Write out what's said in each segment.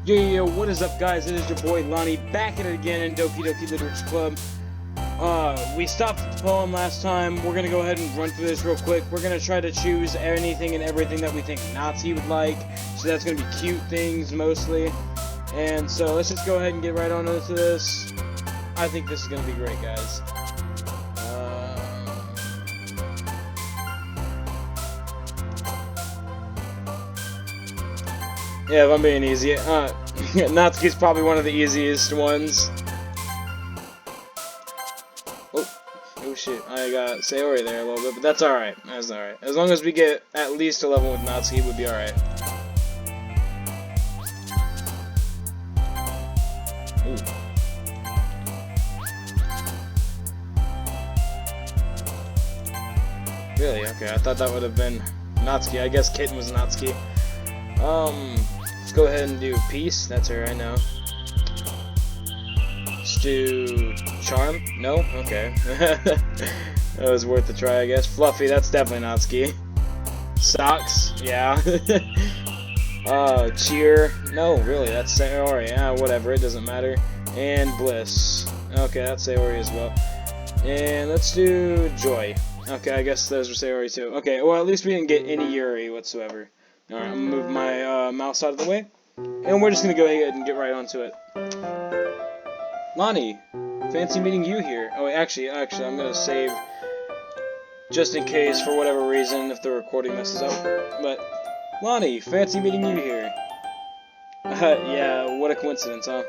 Yo, what is up, guys? It is your boy Lonnie back at it again in Doki Literature Club. We stopped at the poem last time. We're gonna go ahead and run through this real quick. We're gonna try to choose anything and everything that we think Nazi would like. So that's gonna be cute things mostly. And so let's just go ahead and get right on into this. I think this is gonna be great, guys. Yeah, if I'm being easy, Natsuki's probably one of the easiest ones. Oh shit, I got Sayori there a little bit, but that's alright. That's alright. As long as we get at least a level with Natsuki, we'll be alright. Really? Okay, I thought that would have been Natsuki. I guess Kitten was Natsuki. Let's go ahead and do Peace. That's her, I know. Let's do Charm. No? Okay. That was worth a try, I guess. Fluffy, that's definitely Natsuki. Socks, yeah. Cheer. No, really, that's Sayori. Yeah, whatever, it doesn't matter. And Bliss. Okay, that's Sayori as well. And let's do Joy. Okay, I guess those were Sayori too. Okay, well, at least we didn't get any Yuri whatsoever. Alright, I'm gonna move my mouse out of the way. And we're just gonna go ahead and get right onto it. Lonnie, fancy meeting you here. Oh, wait, actually, I'm gonna save just in case for whatever reason if the recording messes up. But, Lonnie, fancy meeting you here. Yeah, what a coincidence, huh?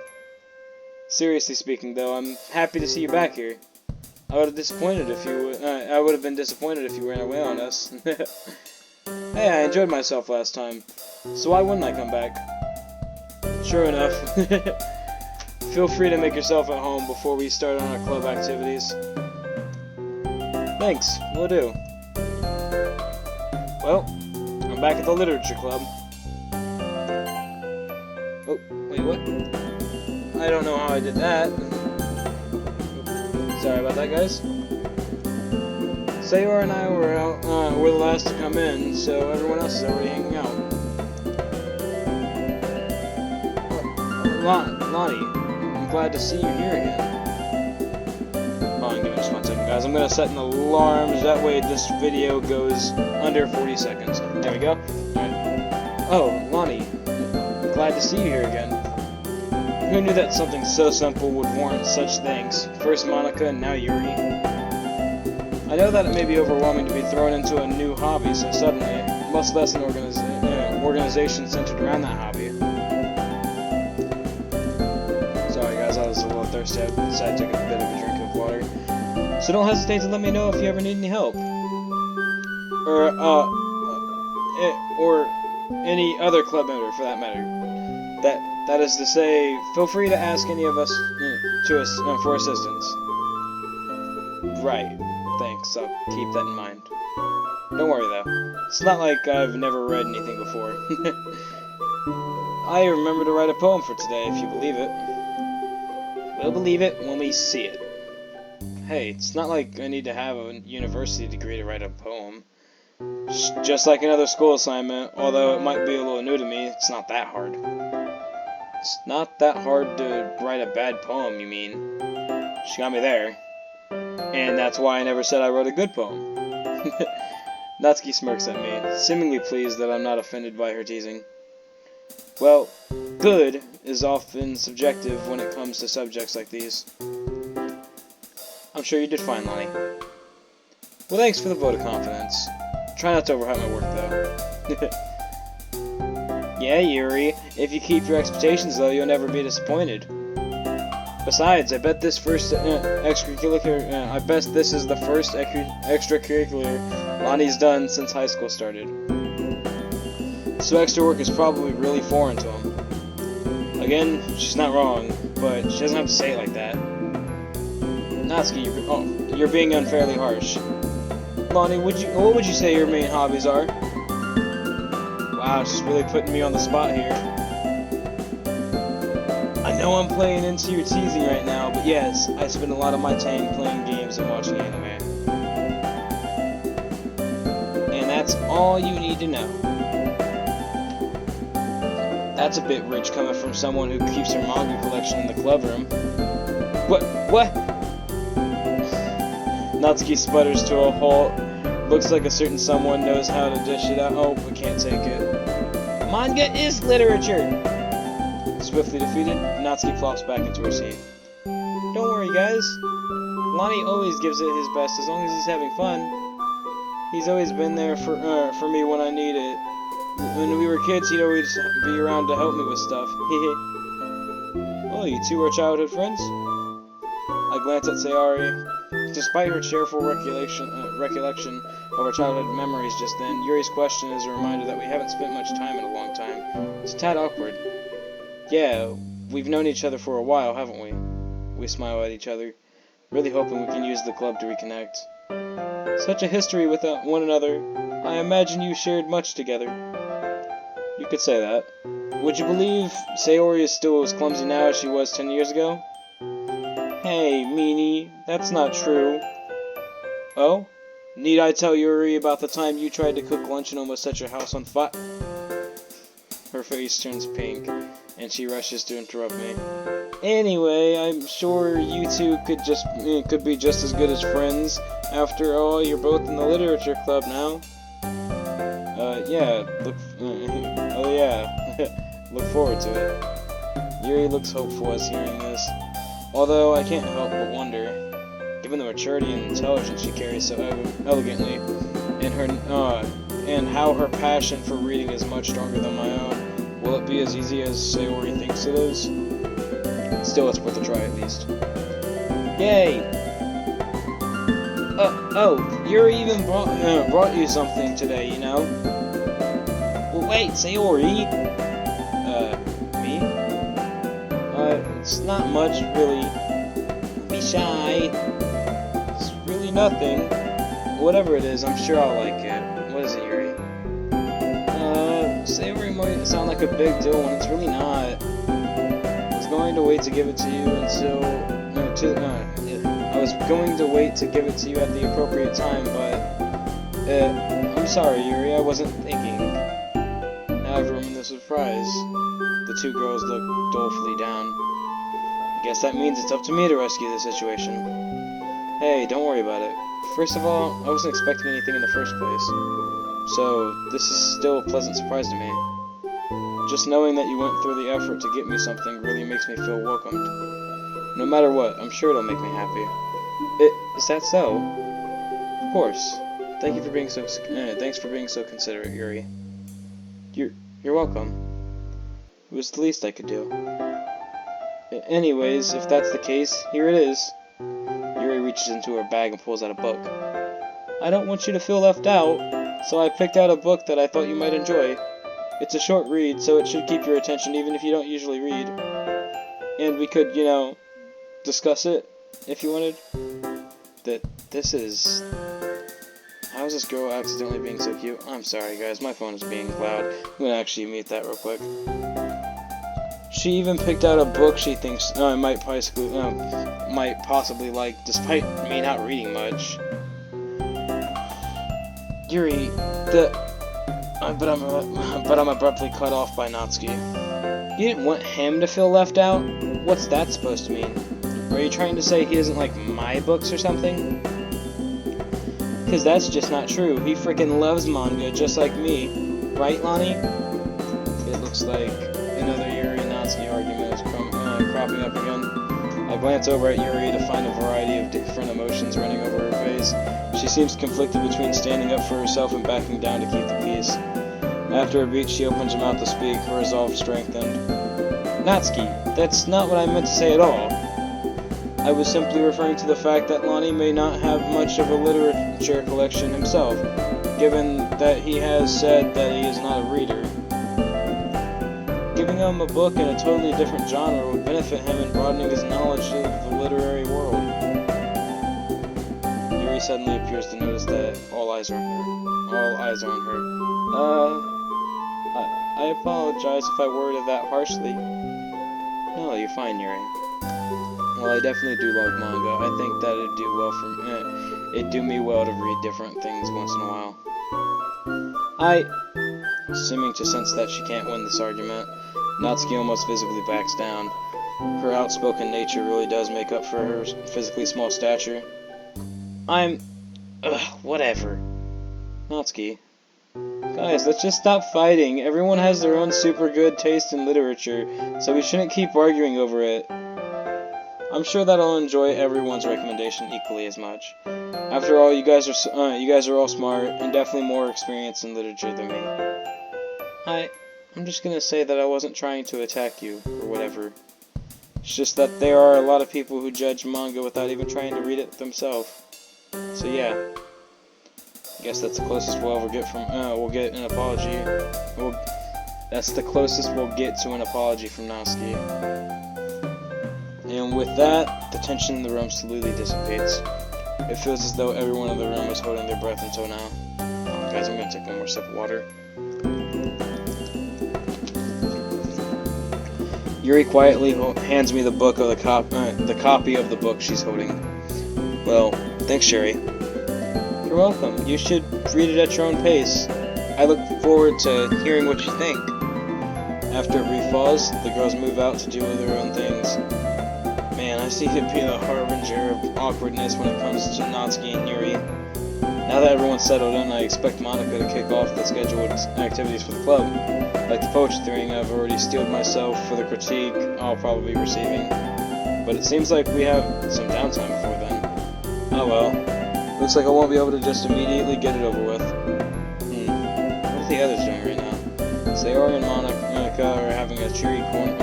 Seriously speaking, though, I'm happy to see you back here. I would have been disappointed if you ran away on us. Hey, I enjoyed myself last time, so why wouldn't I come back? Sure enough. Feel free to make yourself at home before we start on our club activities. Thanks, will do. Well, I'm back at the literature club. Oh, wait, what? I don't know how I did that. Sorry about that, guys. Sayori and I were out, we're the last to come in, so everyone else is already hanging out. Lonnie, I'm glad to see you here again. Hold on, give me just 1 second, guys. I'm gonna set an alarm, that way this video goes under 40 seconds. There we go. Alright. Oh, Lonnie, glad to see you here again. Who knew that something so simple would warrant such things? First Monica, and now Yuri. I know that it may be overwhelming to be thrown into a new hobby so suddenly, much less an organization centered around that hobby. Sorry guys, I was a little thirsty. I decided to take a bit of a drink of water. So don't hesitate to let me know if you ever need any help. Or any other club member for that matter. That is to say, feel free to ask any of us for assistance. Right. Thanks, I'll keep that in mind. Don't worry though, it's not like I've never read anything before. I remember to write a poem for today, if you believe it. We'll believe it when we see it. Hey, it's not like I need to have a university degree to write a poem. Just like another school assignment, although it might be a little new to me, it's not that hard. It's not that hard to write a bad poem, you mean? She got me there. And that's why I never said I wrote a good poem. Natsuki smirks at me, seemingly pleased that I'm not offended by her teasing. Well, good is often subjective when it comes to subjects like these. I'm sure you did fine, Lonnie. Well, thanks for the vote of confidence. Try not to overhype my work, though. Yeah, Yuri, if you keep your expectations low, you'll never be disappointed. Besides, I bet this first extracurricular. I bet this is the first extracurricular Lonnie's done since high school started. So extra work is probably really foreign to him. Again, she's not wrong, but she doesn't have to say it like that. Natsuki, you're being unfairly harsh. Lonnie, what would you say your main hobbies are? Wow, she's really putting me on the spot here. I know I'm playing into your teasing right now, but yes, I spend a lot of my time playing games and watching anime. And that's all you need to know. That's a bit rich coming from someone who keeps her manga collection in the club room. What? Natsuki sputters to a halt. Looks like a certain someone knows how to dish it out. Oh, we can't take it. Manga is literature! Swiftly defeated, Natsuki flops back into her seat. Don't worry, guys. Lonnie always gives it his best as long as he's having fun. He's always been there for me when I need it. When we were kids, he'd always be around to help me with stuff. Oh, you two are childhood friends? I glance at Sayori. Despite her cheerful recollection of our childhood memories just then, Yuri's question is a reminder that we haven't spent much time in a long time. It's a tad awkward. Yeah, we've known each other for a while, haven't we? We smile at each other, really hoping we can use the club to reconnect. Such a history with one another. I imagine you shared much together. You could say that. Would you believe Sayori is still as clumsy now as she was 10 years ago? Hey, meanie, that's not true. Oh? Need I tell Yuri about the time you tried to cook lunch and almost set your house on fire? Her face turns pink, and she rushes to interrupt me. Anyway, I'm sure you two could be just as good as friends. After all, you're both in the literature club now. Look forward to it. Yuri looks hopeful as hearing this. Although I can't help but wonder, given the maturity and intelligence she carries so elegantly, and how her passion for reading is much stronger than my own, will it be as easy as Sayori thinks it is? Still, it's worth a try at least. Yay! Yuri even brought you something today, you know? Well, wait, Sayori! Me? It's not much, really. Don't be shy. It's really nothing. Whatever it is, I'm sure I'll like it. What is it, Yuri? Sayori might sound like a big deal when it's really not. I was going to wait to give it to you until... I was going to wait to give it to you at the appropriate time, but... I'm sorry, Yuri, I wasn't thinking. Now everyone in the surprise. The two girls look dolefully down. I guess that means it's up to me to rescue the situation. Hey, don't worry about it. First of all, I wasn't expecting anything in the first place. So, this is still a pleasant surprise to me. Just knowing that you went through the effort to get me something really makes me feel welcomed. No matter what, I'm sure it'll make me happy. Is that so? Of course. Thank you for being so. Thanks for being so considerate, Yuri. You're welcome. It was the least I could do. Anyways, if that's the case, here it is. Yuri reaches into her bag and pulls out a book. I don't want you to feel left out, so I picked out a book that I thought you might enjoy. It's a short read, so it should keep your attention even if you don't usually read. And we could, discuss it if you wanted. How is this girl accidentally being so cute? I'm sorry, guys, my phone is being loud. I'm gonna actually mute that real quick. She even picked out a book she thinks I might possibly like, despite me not reading much. Yuri, but I'm abruptly cut off by Natsuki. You didn't want him to feel left out? What's that supposed to mean? Are you trying to say he doesn't like my books or something? Because that's just not true. He freaking loves manga just like me. Right, Lonnie? It looks like another Yuri and Natsuki argument is cropping up again. I glance over at Yuri to find a variety of different emotions running over her face. She seems conflicted between standing up for herself and backing down to keep the peace. After a beat, she opens her mouth to speak, her resolve strengthened. Natsuki, that's not what I meant to say at all. I was simply referring to the fact that Lonnie may not have much of a literature collection himself, given that he has said that he is not a reader. Giving him a book in a totally different genre would benefit him in broadening his knowledge of the literary world. Yuri suddenly appears to notice that all eyes are on her. I apologize if I worded that harshly. No, you're fine, Yuri. Well, I definitely do love manga. I think that it'd do me well to read different things once in a while. Seeming to sense that she can't win this argument, Natsuki almost visibly backs down. Her outspoken nature really does make up for her physically small stature. Whatever. Natsuki. Guys, let's just stop fighting. Everyone has their own super good taste in literature, so we shouldn't keep arguing over it. I'm sure that I'll enjoy everyone's recommendation equally as much. After all, you guys are all smart and definitely more experienced in literature than me. I'm just gonna say that I wasn't trying to attack you or whatever. It's just that there are a lot of people who judge manga without even trying to read it themselves. So yeah, I guess that's the closest we'll ever get from. We'll get an apology. That's the closest we'll get to an apology from Natsuki. And with that, the tension in the room slowly dissipates. It feels as though everyone in the room is holding their breath until now. Guys, I'm gonna take one more sip of water. Yuri quietly hands me the book of the copy of the book she's holding. Well, thanks, Sherry. You're welcome. You should read it at your own pace. I look forward to hearing what you think. After a brief pause, the girls move out to do their own things. Man, I see it being a harbinger of awkwardness when it comes to Natsuki and Yuri. Now that everyone's settled in, I expect Monika to kick off the scheduled activities for the club. Like the poetry thing, I've already steeled myself for the critique I'll probably be receiving. But it seems like we have some downtime before then. Oh well. Looks like I won't be able to just immediately get it over with. What are the others doing right now? Sayori and Monika are having a cheery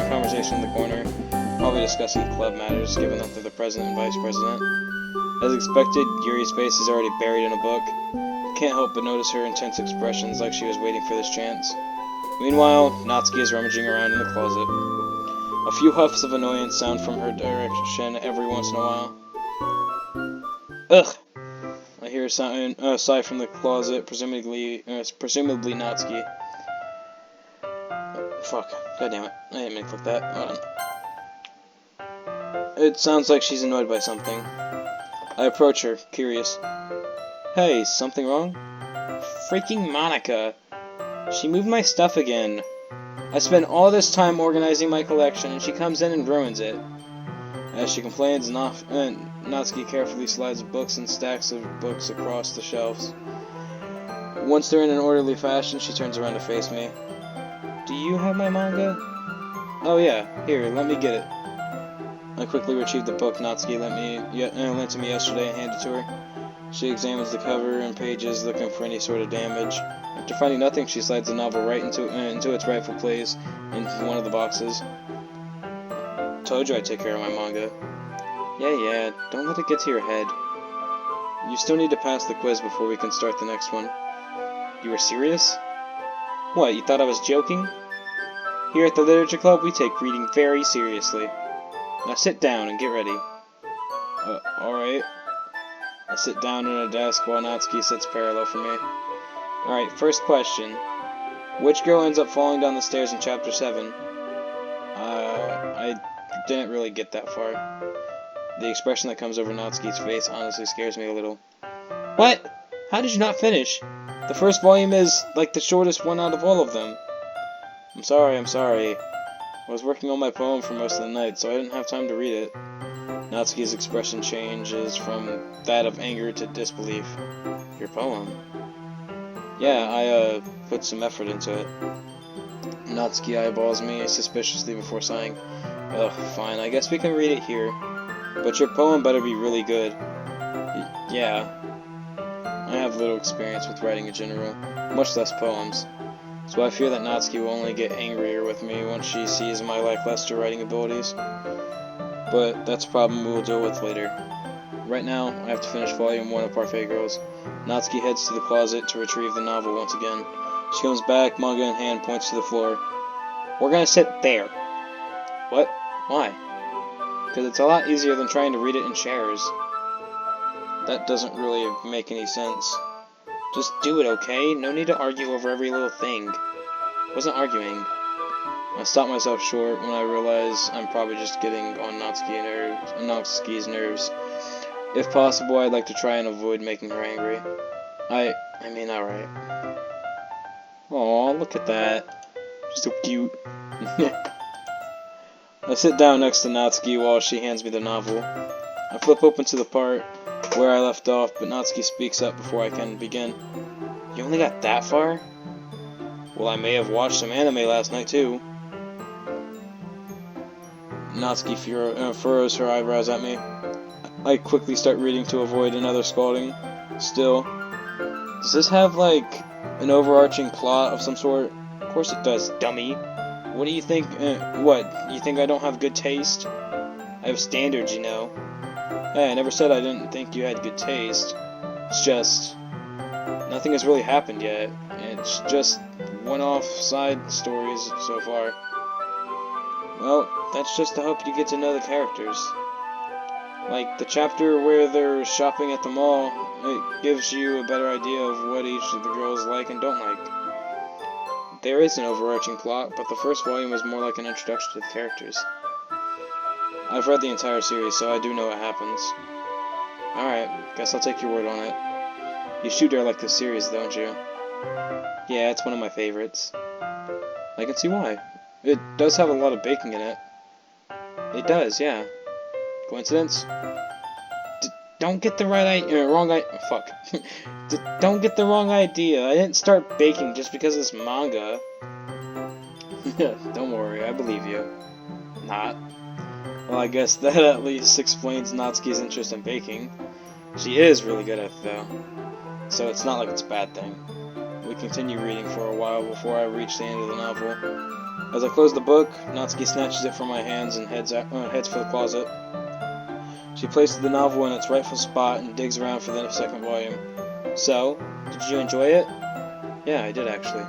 conversation in the corner, probably discussing club matters, given that they're the president and vice president. As expected, Yuri's face is already buried in a book. Can't help but notice her intense expressions like she was waiting for this chance. Meanwhile, Natsuki is rummaging around in the closet. A few huffs of annoyance sound from her direction every once in a while. Ugh! I hear a sigh from the closet, presumably Natsuki. Fuck. God damn it. I didn't mean to click that. Hold on. It sounds like she's annoyed by something. I approach her, curious. Hey, something wrong? Freaking Monika! She moved my stuff again. I spent all this time organizing my collection, and she comes in and ruins it. As she complains, Natsuki carefully slides books and stacks of books across the shelves. Once they're in an orderly fashion, she turns around to face me. Do you have my manga? Oh yeah, here, let me get it. I quickly retrieve the book Natsuki lent to me yesterday and hand it to her. She examines the cover and pages, looking for any sort of damage. After finding nothing, she slides the novel right into its rightful place in one of the boxes. Told you I'd take care of my manga. Yeah, don't let it get to your head. You still need to pass the quiz before we can start the next one. You were serious? What, you thought I was joking? Here at the Literature Club, we take reading very seriously. Now sit down and get ready. Alright. I sit down at a desk while Natsuki sits parallel from me. Alright, first question. Which girl ends up falling down the stairs in Chapter 7? I didn't really get that far. The expression that comes over Natsuki's face honestly scares me a little. What? How did you not finish? The first volume is, like, the shortest one out of all of them. I'm sorry. I was working on my poem for most of the night, so I didn't have time to read it. Natsuki's expression changes from that of anger to disbelief. Your poem? Yeah, I put some effort into it. Natsuki eyeballs me suspiciously before sighing. Ugh, fine, I guess we can read it here. But your poem better be really good. Yeah. I have little experience with writing in general, much less poems. So I fear that Natsuki will only get angrier with me once she sees my lackluster writing abilities. But that's a problem we will deal with later. Right now, I have to finish Volume 1 of Parfait Girls. Natsuki heads to the closet to retrieve the novel once again. She comes back, manga in hand, points to the floor. We're gonna sit there. What? Why? Because it's a lot easier than trying to read it in shares. That doesn't really make any sense. Just do it, okay? No need to argue over every little thing. I wasn't arguing. I stopped myself short when I realized I'm probably just getting on Natsuki's nerves. If possible, I'd like to try and avoid making her angry. I mean, alright. Aw, look at that. So cute. I sit down next to Natsuki while she hands me the novel. I flip open to the part where I left off, but Natsuki speaks up before I can begin. You only got that far? Well, I may have watched some anime last night, too. Natsuki furrows her eyebrows at me. I quickly start reading to avoid another scolding. Still, does this have, like, an overarching plot of some sort? Of course it does, dummy. What do you think? What? You think I don't have good taste? I have standards, you know. Hey, I never said I didn't think you had good taste. It's just, nothing has really happened yet. It's just one-off side stories so far. Well, that's just to help you get to know the characters. Like, the chapter where they're shopping at the mall, it gives you a better idea of what each of the girls like and don't like. There is an overarching plot, but the first volume is more like an introduction to the characters. I've read the entire series, so I do know what happens. Alright, guess I'll take your word on it. You sure like this series, don't you? Yeah, it's one of my favorites. I can see why. It does have a lot of baking in it. It does, yeah. Coincidence? Don't get the fuck. Don't get the wrong idea. I didn't start baking just because it's manga. Don't worry, I believe you. Not. Well, I guess that at least explains Natsuki's interest in baking. She is really good at it, though. So it's not like it's a bad thing. We continue reading for a while before I reach the end of the novel. As I close the book, Natsuki snatches it from my hands and heads for the closet. She places the novel in its rightful spot and digs around for the second volume. So, did you enjoy it? Yeah, I did actually.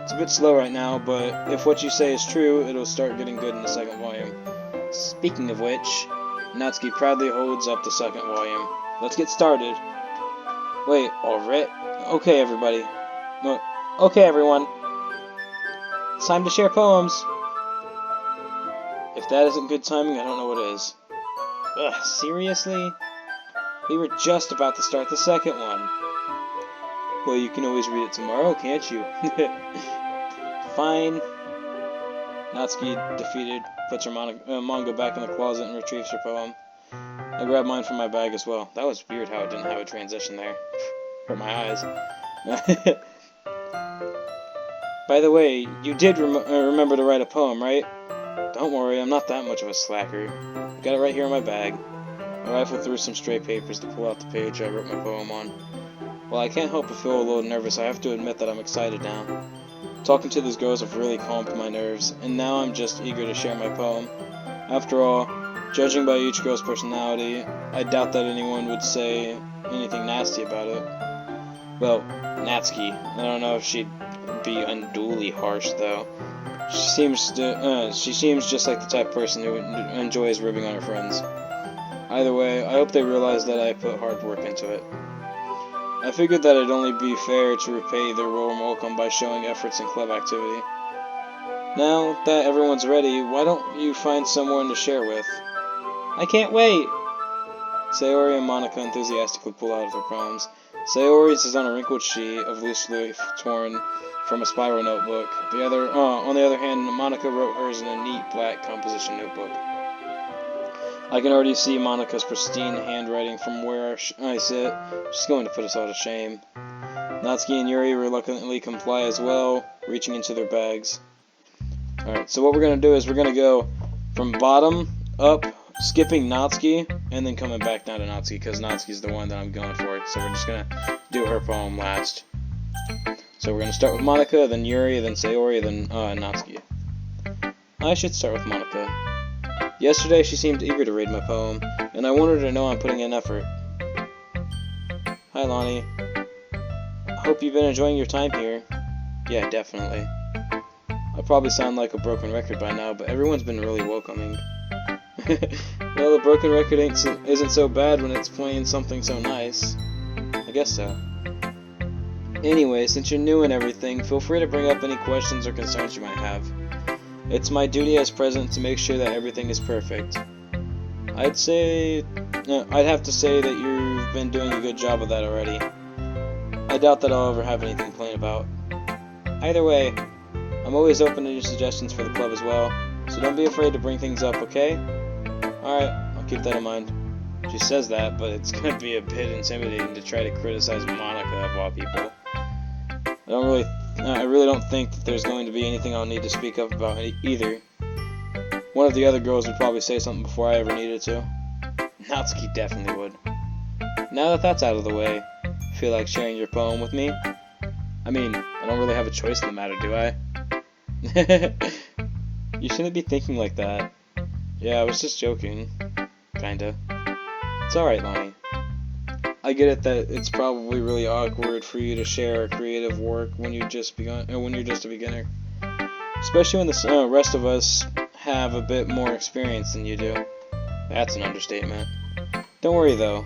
It's a bit slow right now, but if what you say is true, it'll start getting good in the second volume. Speaking of which, Natsuki proudly holds up the second volume. Let's get started. Wait, alright? Okay, everybody. Okay, everyone. It's time to share poems. If that isn't good timing, I don't know what is. Ugh, seriously? We were just about to start the second one. Well, you can always read it tomorrow, can't you? Fine. Natsuki, defeated, puts her manga back in the closet and retrieves her poem. I grab mine from my bag as well. That was weird how it didn't have a transition there. Hurt my eyes. By the way, you did remember to write a poem, right? Don't worry, I'm not that much of a slacker. I've got it right here in my bag. I rifle through some stray papers to pull out the page I wrote my poem on. While I can't help but feel a little nervous, I have to admit that I'm excited now. Talking to these girls have really calmed my nerves, and now I'm just eager to share my poem. After all, judging by each girl's personality, I doubt that anyone would say anything nasty about it. Well, Natsuki. I don't know if she'd be unduly harsh, though. She seems just like the type of person who enjoys ribbing on her friends. Either way, I hope they realize that I put hard work into it. I figured that it'd only be fair to repay their warm welcome by showing efforts in club activity. Now that everyone's ready, why don't you find someone to share with? I can't wait! Sayori and Monica enthusiastically pull out of their poems. Sayori's is on a wrinkled sheet of loose leaf torn from a spiral notebook. On the other hand, Monica wrote hers in a neat black composition notebook. I can already see Monica's pristine handwriting from where I sit. She's going to put us all to shame. Natsuki and Yuri reluctantly comply as well, reaching into their bags. Alright, so what we're going to do is we're going to go from bottom up, skipping Natsuki, and then coming back down to Natsuki, because Natsuki's the one that I'm going for. So we're just going to do her poem last. So we're going to start with Monica, then Yuri, then Sayori, then Natsuki. I should start with Monica. Yesterday she seemed eager to read my poem, and I wanted her to know I'm putting in effort. Hi Lonnie. I hope you've been enjoying your time here. Yeah, definitely. I probably sound like a broken record by now, but everyone's been really welcoming. Well, a broken record isn't so bad when it's playing something so nice. I guess so. Anyway, since you're new and everything, feel free to bring up any questions or concerns you might have. It's my duty as president to make sure that everything is perfect. I'd have to say that you've been doing a good job of that already. I doubt that I'll ever have anything to complain about. Either way, I'm always open to new suggestions for the club as well, so don't be afraid to bring things up, okay? Alright, I'll keep that in mind. She says that, but it's gonna be a bit intimidating to try to criticize Monica of all people. I really don't think that there's going to be anything I'll need to speak up about either. One of the other girls would probably say something before I ever needed to. Natsuki definitely would. Now that that's out of the way, feel like sharing your poem with me? I mean, I don't really have a choice in the matter, do I? You shouldn't be thinking like that. Yeah, I was just joking. Kinda. It's alright, Lonnie. I get it that it's probably really awkward for you to share creative work when you're just a beginner. Especially when the rest of us have a bit more experience than you do. That's an understatement. Don't worry though.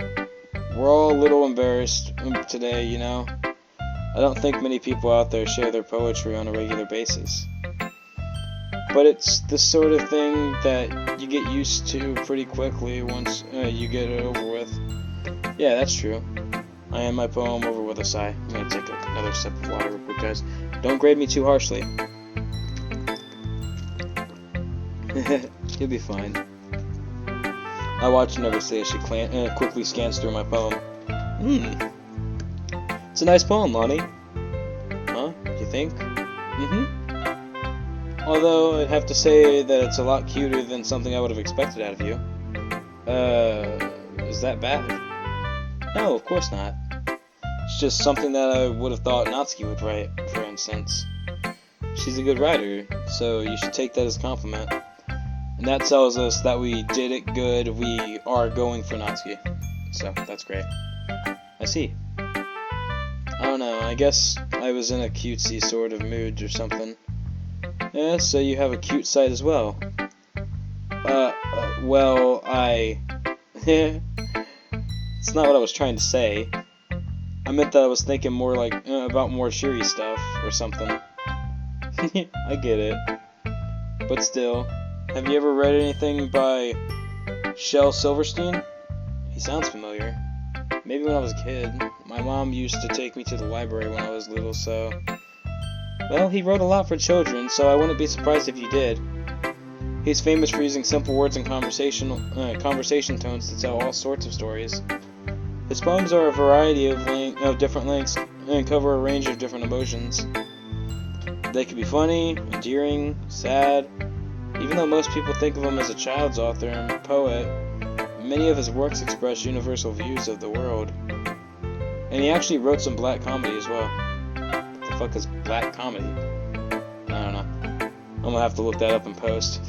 We're all a little embarrassed today, you know? I don't think many people out there share their poetry on a regular basis. But it's the sort of thing that you get used to pretty quickly once you get it over with. Yeah, that's true. I end my poem over with a sigh. I'm gonna take another sip of water real quick, guys. Don't grade me too harshly. You'll be fine. I watch nervously as she quickly scans through my poem. It's a nice poem, Lonnie. Huh? You think? Although, I'd have to say that it's a lot cuter than something I would have expected out of you. Is that bad? No, of course not. It's just something that I would have thought Natsuki would write, for instance. She's a good writer, so you should take that as a compliment. And that tells us that we did it good, we are going for Natsuki. So, that's great. I see. I don't know, I guess I was in a cutesy sort of mood or something. Yeah, so you have a cute side as well. Well, It's not what I was trying to say. I meant that I was thinking more like, about more cheery stuff, or something. I get it. But still, have you ever read anything by Shel Silverstein? He sounds familiar. Maybe when I was a kid. My mom used to take me to the library when I was little, so... Well, he wrote a lot for children, so I wouldn't be surprised if you did. He's famous for using simple words and conversation tones to tell all sorts of stories. His poems are a variety of different lengths and cover a range of different emotions. They could be funny, endearing, sad. Even though most people think of him as a child's author and poet, many of his works express universal views of the world. And he actually wrote some black comedy as well. What the fuck is black comedy? I don't know. I'm gonna have to look that up in post.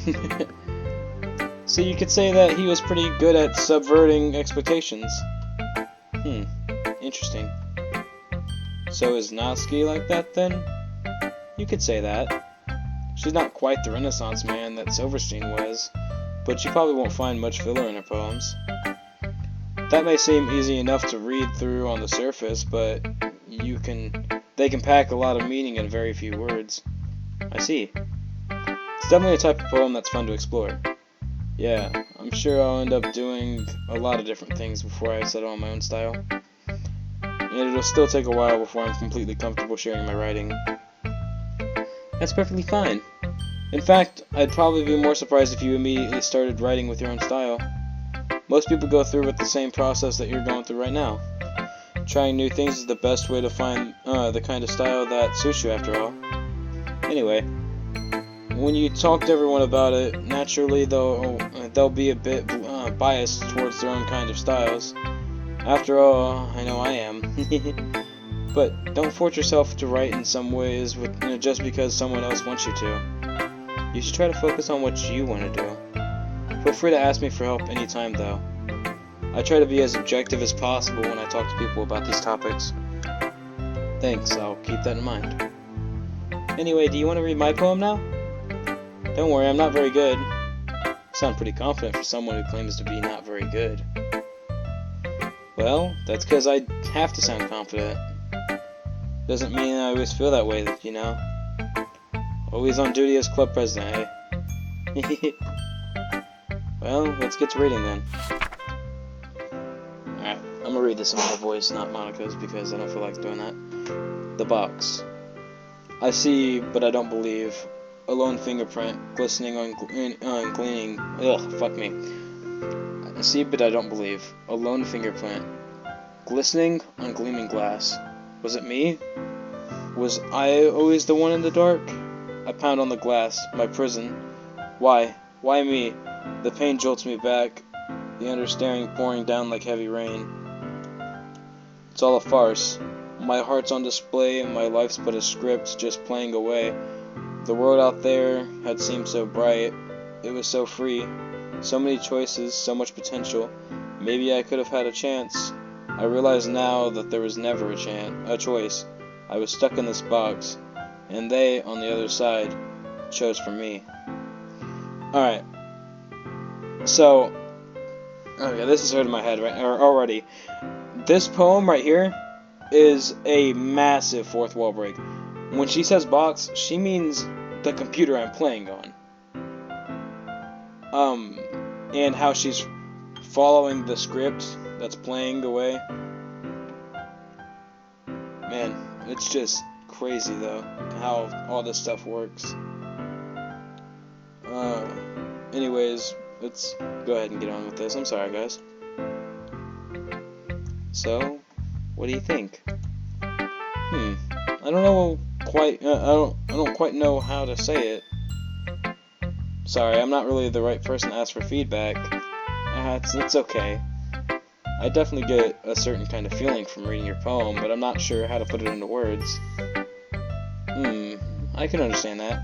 So you could say that he was pretty good at subverting expectations. Interesting. So is Natsuki like that then? You could say that. She's not quite the Renaissance man that Silverstein was, but you probably won't find much filler in her poems. That may seem easy enough to read through on the surface, but they can pack a lot of meaning in very few words. I see. It's definitely a type of poem that's fun to explore. Yeah, I'm sure I'll end up doing a lot of different things before I settle on my own style. And it'll still take a while before I'm completely comfortable sharing my writing. That's perfectly fine. In fact, I'd probably be more surprised if you immediately started writing with your own style. Most people go through with the same process that you're going through right now. Trying new things is the best way to find the kind of style that suits you after all. Anyway, when you talk to everyone about it, naturally they'll be a bit biased towards their own kind of styles. After all, I know I am. But don't force yourself to write in some ways just because someone else wants you to. You should try to focus on what you want to do. Feel free to ask me for help anytime though. I try to be as objective as possible when I talk to people about these topics. Thanks, I'll keep that in mind. Anyway, do you want to read my poem now? Don't worry, I'm not very good. I sound pretty confident for someone who claims to be not very good. Well, that's because I have to sound confident. Doesn't mean I always feel that way, you know. Always on duty as club president, eh? Well, let's get to reading then. Alright, I'm gonna read this in my voice, not Monica's, because I don't feel like doing that. The box. I see, but I don't believe. A lone fingerprint, glistening on gleaming. Ugh, fuck me. I see, but I don't believe. A lone fingerprint, glistening on gleaming glass. Was it me? Was I always the one in the dark? I pound on the glass, my prison. Why? Why me? The pain jolts me back, the understaring pouring down like heavy rain. It's all a farce. My heart's on display, my life's but a script, just playing away. The world out there had seemed so bright. It was so free. So many choices, so much potential. Maybe I could have had a chance. I realize now that there was never a choice. I was stuck in this box, and they, on the other side, chose for me. Alright. So, okay, this is hurting my head already. This poem right here is a massive fourth wall break. When she says box, she means the computer I'm playing on. And how she's following the script that's playing away. Man, it's just crazy though, how all this stuff works. Anyways, let's go ahead and get on with this. I'm sorry, guys. So, what do you think? I don't know quite. I don't quite know how to say it. Sorry, I'm not really the right person to ask for feedback. It's okay. I definitely get a certain kind of feeling from reading your poem, but I'm not sure how to put it into words. I can understand that.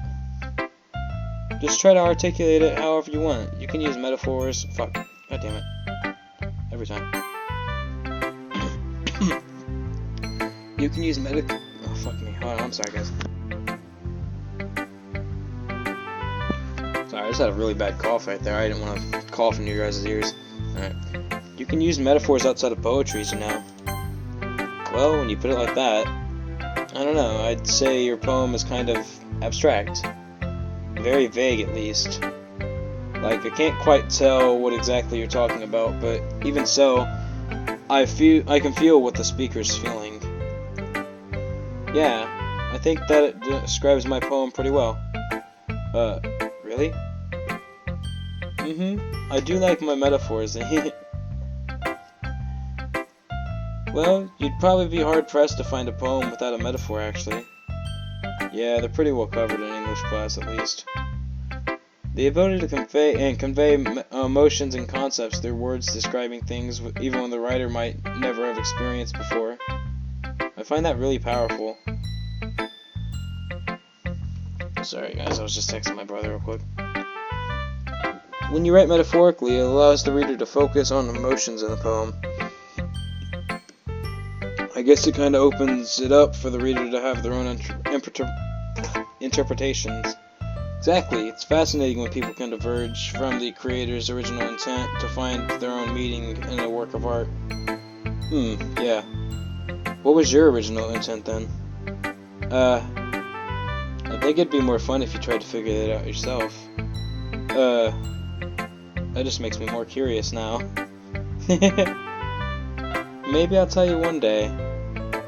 Just try to articulate it however you want. You can use metaphors. Fuck. God damn it. Every time. You can use oh, fuck me. Hold on, I'm sorry, guys. Sorry, I just had a really bad cough right there. I didn't want to cough into your guys' ears. Alright. You can use metaphors outside of poetry, you know. Well, when you put it like that, I don't know, I'd say your poem is kind of abstract. Very vague, at least. Like, I can't quite tell what exactly you're talking about, but even so, I can feel what the speaker's feeling. Yeah, I think that it describes my poem pretty well. Really? I do like my metaphors. Well, you'd probably be hard-pressed to find a poem without a metaphor, actually. Yeah, they're pretty well covered in English class, at least. The ability to convey emotions and concepts through words describing things even when the writer might never have experienced before. I find that really powerful. Sorry guys, I was just texting my brother real quick. When you write metaphorically, it allows the reader to focus on emotions in the poem. I guess it kind of opens it up for the reader to have their own interpretations. Exactly, it's fascinating when people can diverge from the creator's original intent to find their own meaning in a work of art. Yeah. What was your original intent then? I think it'd be more fun if you tried to figure it out yourself. That just makes me more curious now. Maybe I'll tell you one day.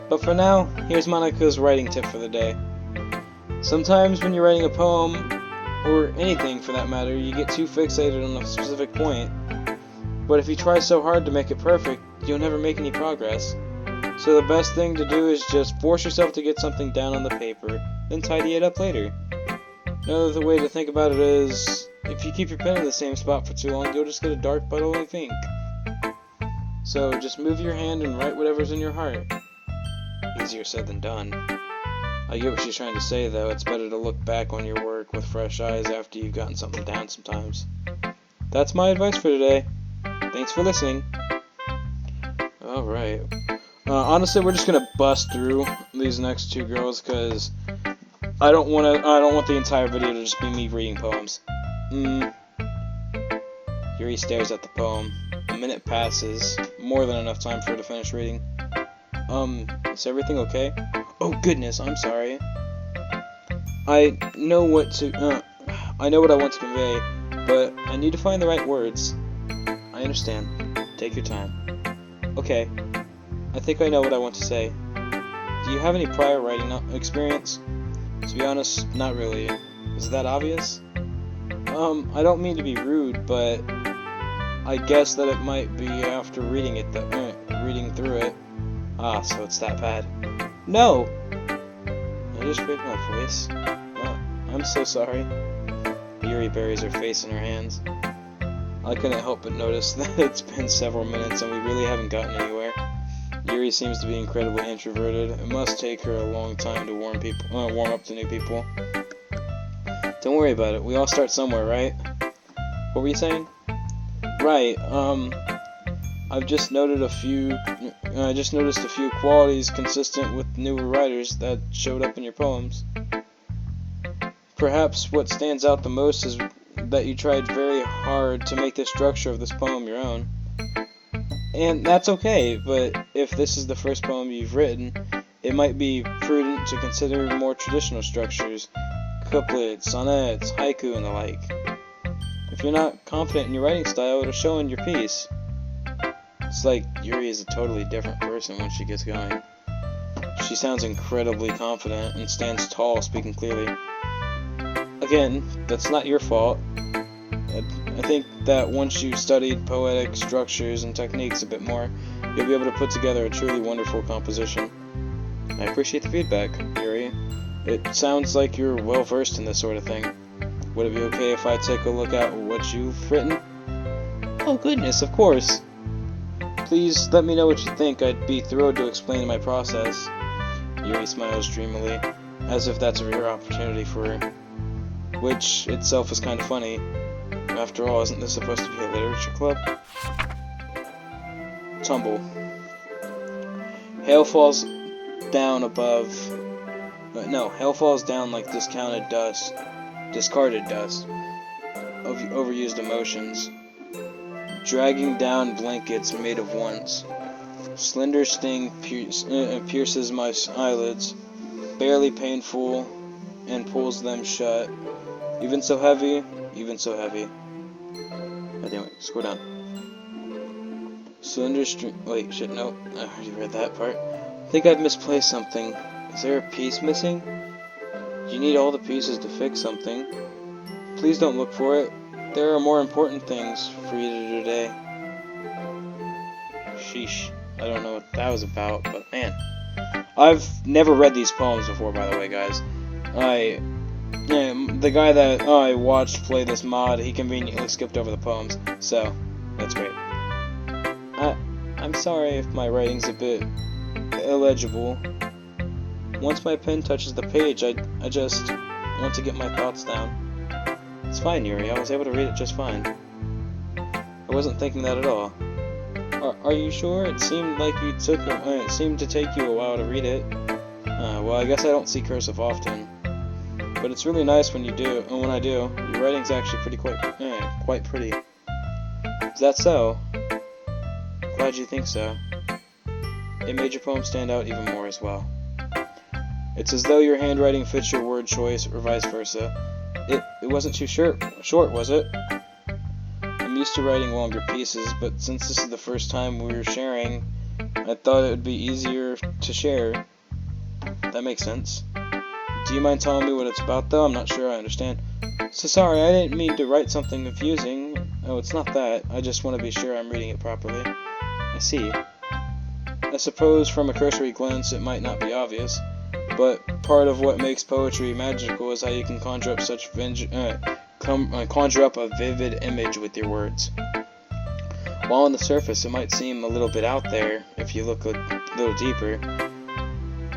But for now, here's Monica's writing tip for the day. Sometimes when you're writing a poem, or anything for that matter, you get too fixated on a specific point. But if you try so hard to make it perfect, you'll never make any progress. So the best thing to do is just force yourself to get something down on the paper, then tidy it up later. Another way to think about it is, if you keep your pen in the same spot for too long, you'll just get a dark puddle of ink. So just move your hand and write whatever's in your heart. Easier said than done. I get what she's trying to say though, it's better to look back on your work with fresh eyes after you've gotten something down sometimes. That's my advice for today. Thanks for listening. Alright. Honestly, we're just gonna bust through these next two girls, because I don't want the entire video to just be me reading poems. Yuri stares at the poem. A minute passes, more than enough time for her to finish reading. Is everything okay? Oh goodness, I'm sorry. I know what I want to convey, but I need to find the right words. I understand. Take your time. Okay. I think I know what I want to say. Do you have any prior writing experience? To be honest, not really. Is that obvious? I don't mean to be rude, but I guess that it might be after reading it, reading through it. Ah, so it's that bad. No! I just raised my voice. Oh, I'm so sorry. Yuri buries her face in her hands. I couldn't help but notice that it's been several minutes and we really haven't gotten anywhere. Yuri seems to be incredibly introverted. It must take her a long time to warm up to new people. Don't worry about it. We all start somewhere, right? What were you saying? Right. I just noticed a few qualities consistent with newer writers that showed up in your poems. Perhaps what stands out the most is that you tried very hard to make the structure of this poem your own. And that's okay, but if this is the first poem you've written, it might be prudent to consider more traditional structures, couplets, sonnets, haiku, and the like. If you're not confident in your writing style, it'll show in your piece. It's like Yuri is a totally different person when she gets going. She sounds incredibly confident and stands tall, speaking clearly. Again, that's not your fault. I think that once you've studied poetic structures and techniques a bit more, you'll be able to put together a truly wonderful composition. I appreciate the feedback, Yuri. It sounds like you're well versed in this sort of thing. Would it be okay if I take a look at what you've written? Oh goodness, of course. Please let me know what you think. I'd be thrilled to explain my process. Yuri smiles dreamily, as if that's a rare opportunity for her. Which itself is kind of funny. After all, isn't this supposed to be a literature club? Tumble. Hail falls down like discarded dust of overused emotions, dragging down blankets made of once. Slender sting pierces my eyelids, barely painful, and pulls them shut. Even so heavy. God damn it, scroll down. Slender string. Wait, shit, no. I already read that part. I think I've misplaced something. Is there a piece missing? You need all the pieces to fix something. Please don't look for it. There are more important things for you to do today. Sheesh. I don't know what that was about, but man. I've never read these poems before, by the way, guys. The guy that I watched play this mod, he conveniently skipped over the poems, so that's great. I'm sorry if my writing's a bit illegible. Once my pen touches the page, I just want to get my thoughts down. It's fine, Yuri. I was able to read it just fine. I wasn't thinking that at all. Are you sure? It seemed like it seemed to take you a while to read it. Well, I guess I don't see cursive often. But it's really nice when you do, and when I do, your writing's actually quite pretty. Is that so? Glad you think so. It made your poem stand out even more as well. It's as though your handwriting fits your word choice, or vice versa. It wasn't too short, was it? I'm used to writing longer pieces, but since this is the first time we were sharing, I thought it would be easier to share. That makes sense. Do you mind telling me what it's about, though? I'm not sure I understand. So sorry, I didn't mean to write something confusing. Oh, it's not that. I just want to be sure I'm reading it properly. I see. I suppose from a cursory glance it might not be obvious, but part of what makes poetry magical is how you can conjure up a vivid image with your words. While on the surface it might seem a little bit out there, if you look a little deeper,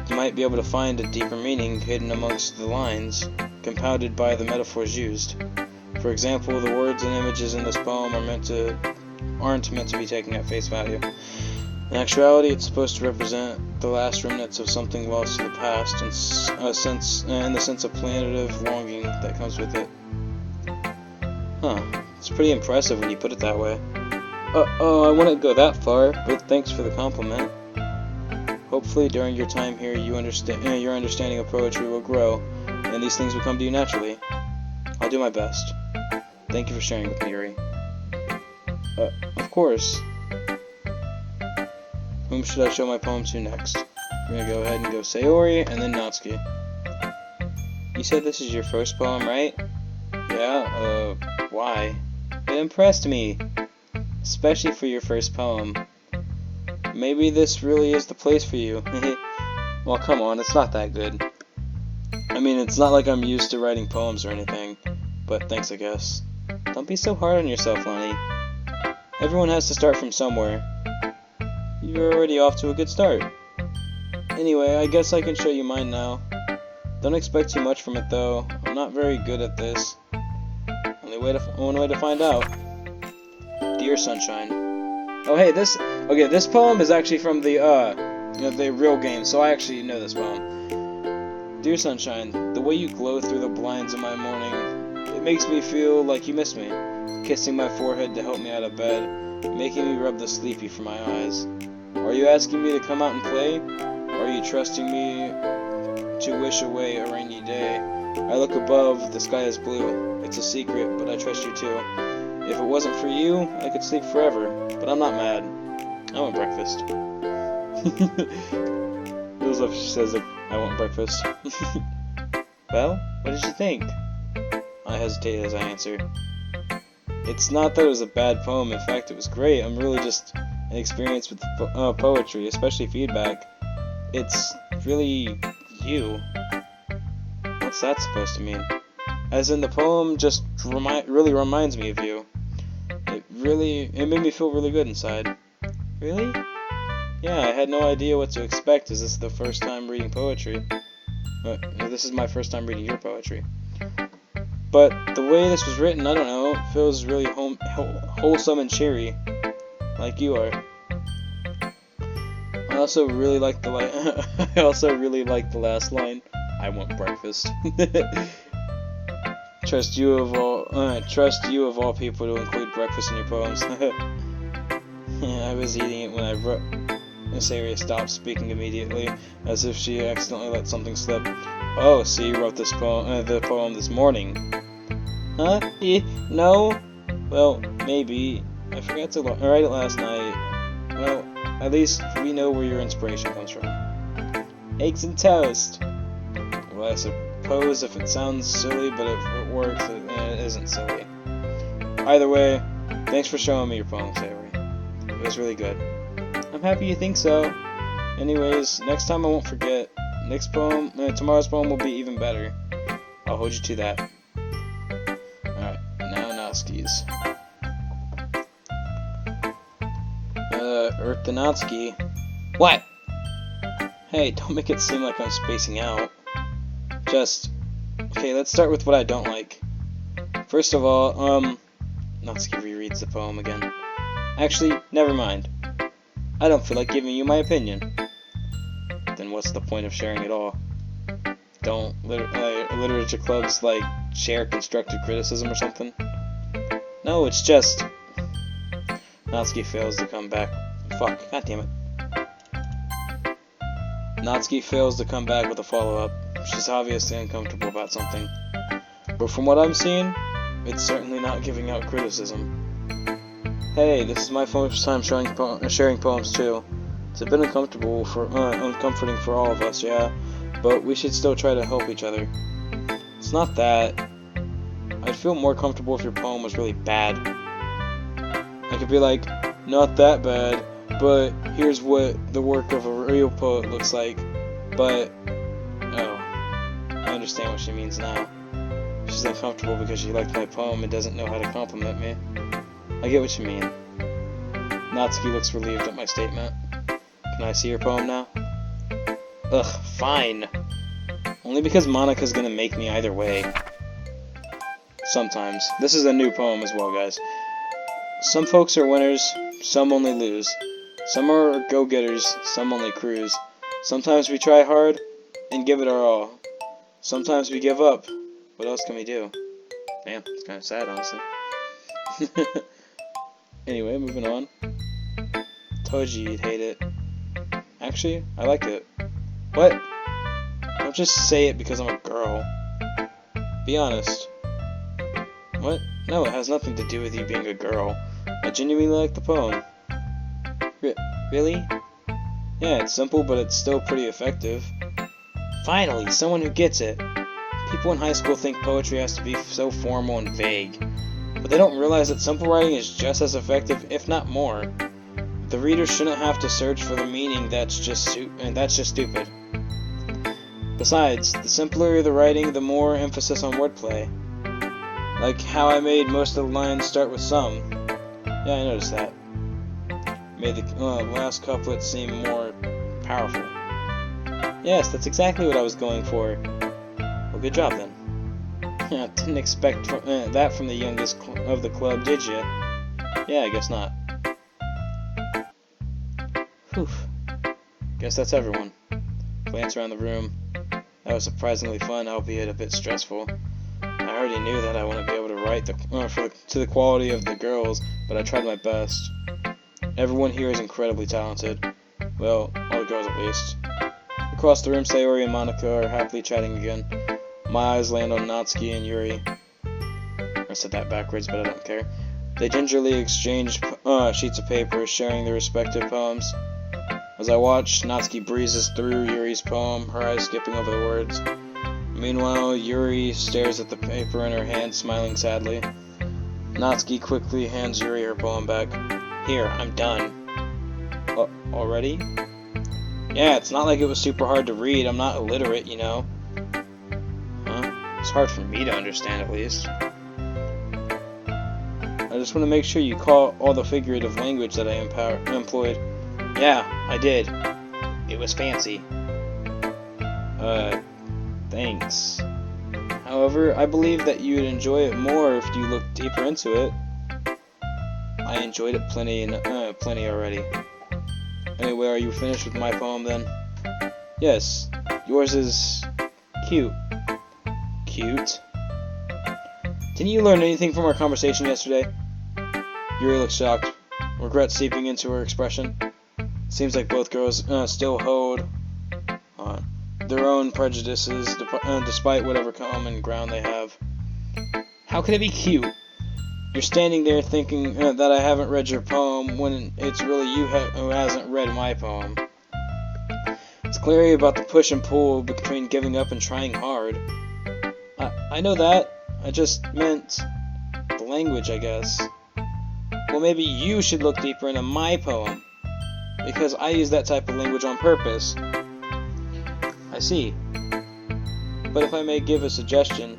you might be able to find a deeper meaning hidden amongst the lines, compounded by the metaphors used. For example, the words and images in this poem aren't meant to be taken at face value. In actuality, it's supposed to represent the last remnants of something lost to the past, and the sense of plaintive longing that comes with it. Huh, it's pretty impressive when you put it that way. I wouldn't go that far, but thanks for the compliment. Hopefully during your time here your understanding of poetry will grow, and these things will come to you naturally. I'll do my best. Thank you for sharing with me, Yuri. Of course. Whom should I show my poem to next? We're gonna go ahead and go Sayori, and then Natsuki. You said this is your first poem, right? Yeah, why? It impressed me, especially for your first poem. Maybe this really is the place for you. Well, come on, it's not that good. I mean, it's not like I'm used to writing poems or anything, but thanks, I guess. Don't be so hard on yourself, Lonnie. Everyone has to start from somewhere. You're already off to a good start. Anyway, I guess I can show you mine now. Don't expect too much from it, though. I'm not very good at this. One way to find out. Dear Sunshine. Oh, hey, this poem is actually from the real game, so I actually know this poem. Dear Sunshine, the way you glow through the blinds of my morning, it makes me feel like you miss me. Kissing my forehead to help me out of bed, making me rub the sleepy from my eyes. Are you asking me to come out and play? Are you trusting me to wish away a rainy day? I look above, the sky is blue. It's a secret, but I trust you too. If it wasn't for you, I could sleep forever, but I'm not mad. I want breakfast. It was like she says that I want breakfast. Well, what did you think? I hesitated as I answered. It's not that it was a bad poem, in fact it was great. I'm really just inexperienced with poetry, especially feedback. It's really you. What's that supposed to mean? As in the poem just really reminds me of you. It made me feel really good inside. Really? Yeah, I had no idea what to expect as this is the first time reading poetry. This is my first time reading your poetry. But the way this was written, I don't know, it feels really wholesome and cheery. Like you are. I also really like the last line. I want breakfast. Trust you of all people to include breakfast in your poems. Yeah, I was eating it when I wrote. Miss Aria stopped speaking immediately, as if she accidentally let something slip. Oh, so you wrote this the poem this morning? Huh? No? Well, maybe. I forgot to write it last night. Well, at least we know where your inspiration comes from. Eggs and toast. Well, I suppose if it sounds silly, but if it works, it isn't silly. Either way, thanks for showing me your poem, Avery. It was really good. I'm happy you think so. Anyways, next time I won't forget. Tomorrow's poem will be even better. I'll hold you to that. Alright, now Natsuki's. Natsuki. What? Hey, don't make it seem like I'm spacing out. Okay, let's start with what I don't like. First of all, Natsuki rereads the poem again. Actually, never mind. I don't feel like giving you my opinion. Then what's the point of sharing it all? Don't literature clubs like share constructive criticism or something? No, it's just... Natsuki fails to come back. Fuck, god damn it. Natsuki fails to come back with a follow-up. She's obviously uncomfortable about something. But from what I'm seeing, it's certainly not giving out criticism. Hey, this is my first time sharing poems too. It's a bit uncomforting for all of us, yeah, but we should still try to help each other. It's not that. I'd feel more comfortable if your poem was really bad. I could be like, not that bad, but here's what the work of a real poet looks like. But, oh, I understand what she means now. She's uncomfortable because she liked my poem and doesn't know how to compliment me. I get what you mean. Natsuki looks relieved at my statement. Can I see your poem now? Ugh, fine. Only because Monika's gonna make me either way. Sometimes. This is a new poem as well, guys. Some folks are winners, some only lose. Some are go-getters, some only cruise. Sometimes we try hard and give it our all. Sometimes we give up. What else can we do? Damn, it's kind of sad, honestly. Anyway, moving on. Told you you'd hate it. Actually, I like it. What? Don't just say it because I'm a girl. Be honest. What? No, it has nothing to do with you being a girl. I genuinely like the poem. Really? Yeah, it's simple, but it's still pretty effective. Finally, someone who gets it. People in high school think poetry has to be so formal and vague, but they don't realize that simple writing is just as effective, if not more. The reader shouldn't have to search for the meaning. That's just stupid. Besides, the simpler the writing, the more emphasis on wordplay. Like how I made most of the lines start with some. Yeah, I noticed that. Made the last couplet seem more powerful. Yes, that's exactly what I was going for. Well, good job then. Didn't expect that from the youngest of the club, did you? Yeah, I guess not. Whew. Guess that's everyone. Glance around the room. That was surprisingly fun, albeit a bit stressful. I already knew that I wouldn't be able to write to the quality of the girls, but I tried my best. Everyone here is incredibly talented. Well, all the girls at least. Across the room, Sayori and Monica are happily chatting again. My eyes land on Natsuki and Yuri. I said that backwards, but I don't care. They gingerly exchange sheets of paper, sharing their respective poems. As I watch, Natsuki breezes through Yuri's poem, her eyes skipping over the words. Meanwhile, Yuri stares at the paper in her hand, smiling sadly. Natsuki quickly hands Yuri her poem back. Here, I'm done. Already? Yeah, it's not like it was super hard to read. I'm not illiterate, you know. Huh? It's hard for me to understand, at least. I just want to make sure you caught all the figurative language that I employed. Yeah, I did. It was fancy. Thanks. However, I believe that you'd enjoy it more if you looked deeper into it. I enjoyed it plenty already. Anyway, are you finished with my poem then? Yes. Yours is cute. Cute? Didn't you learn anything from our conversation yesterday? Yuri looked shocked, regret seeping into her expression. Seems like both girls still hold their own prejudices, despite whatever common ground they have. How can it be cute? You're standing there thinking that I haven't read your poem, when it's really you who hasn't read my poem. It's clearly about the push and pull between giving up and trying hard. I know that. I just meant the language, I guess. Well, maybe you should look deeper into my poem, because I use that type of language on purpose. I see. But if I may give a suggestion,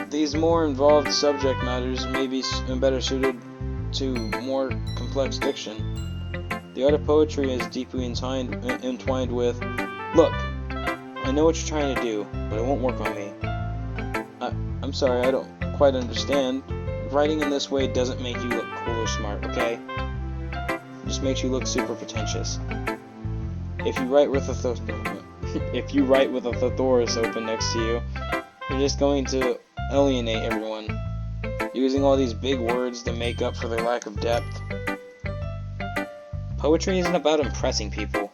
these more involved subject matters may be better suited to more complex diction. The art of poetry is deeply entwined with... Look, I know what you're trying to do, but it won't work on me. I'm sorry, I don't quite understand. Writing in this way doesn't make you look cool or smart, okay? It just makes you look super pretentious. If you write with a thesaurus open next to you, you're just going to alienate everyone, using all these big words to make up for their lack of depth. Poetry isn't about impressing people,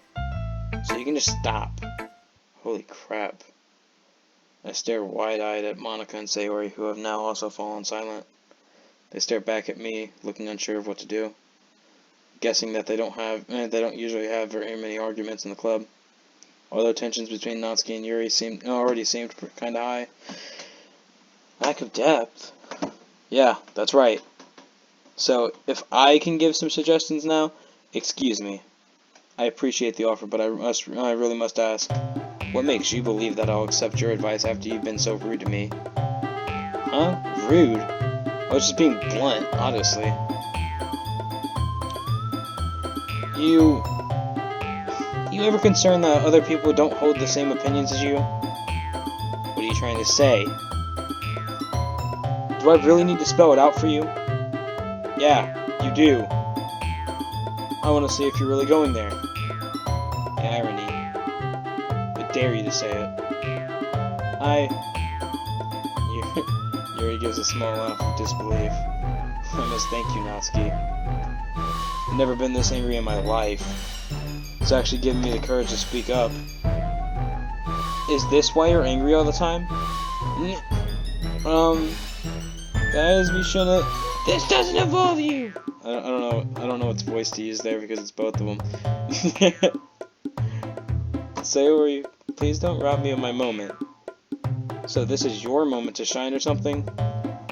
so you can just stop. Holy crap. I stare wide-eyed at Monica and Sayori, who have now also fallen silent. They stare back at me, looking unsure of what to do, guessing that they don't usually have very many arguments in the club. Although tensions between Natsuki and Yuri already seemed kinda high. Lack of depth? Yeah, that's right. So, if I can give some suggestions now, excuse me. I appreciate the offer, but I really must ask. What makes you believe that I'll accept your advice after you've been so rude to me? Huh? Rude? I was just being blunt, honestly. You ever concerned that other people don't hold the same opinions as you? What are you trying to say? Do I really need to spell it out for you? Yeah, you do. I want to see if you're really going there. The irony. I dare you to say it. Yuri gives a small laugh of disbelief. I must thank you, Natsuki. I've never been this angry in my life. It's actually given me the courage to speak up. Is this why you're angry all the time? Guys, we shouldn't... This doesn't involve you! I don't know what voice to use there because it's both of them. Sayori, please don't rob me of my moment. So this is your moment to shine or something?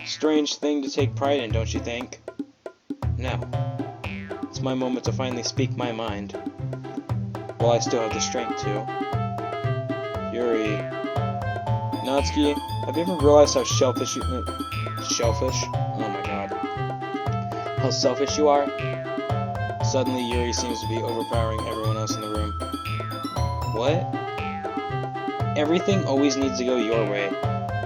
Strange thing to take pride in, don't you think? No. It's my moment to finally speak my mind. While I still have the strength to. Yuri. Natsuki, have you ever realized how shellfish you... shellfish? Oh my god. How selfish you are? Suddenly, Yuri seems to be overpowering everyone else in the room. What? Everything always needs to go your way.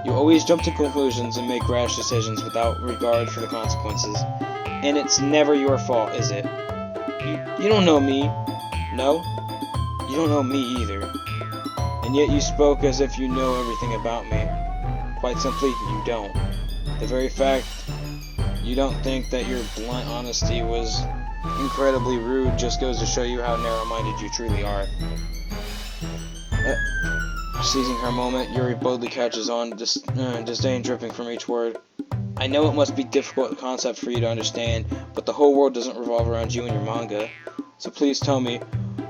You always jump to conclusions and make rash decisions without regard for the consequences. And it's never your fault, is it? You don't know me. No? You don't know me either. And yet you spoke as if you know everything about me. Quite simply, you don't. The very fact you don't think that your blunt honesty was incredibly rude just goes to show you how narrow-minded you truly are. Seizing her moment, Yuri boldly catches on, disdain dripping from each word. I know it must be a difficult concept for you to understand, but the whole world doesn't revolve around you and your manga. So please tell me,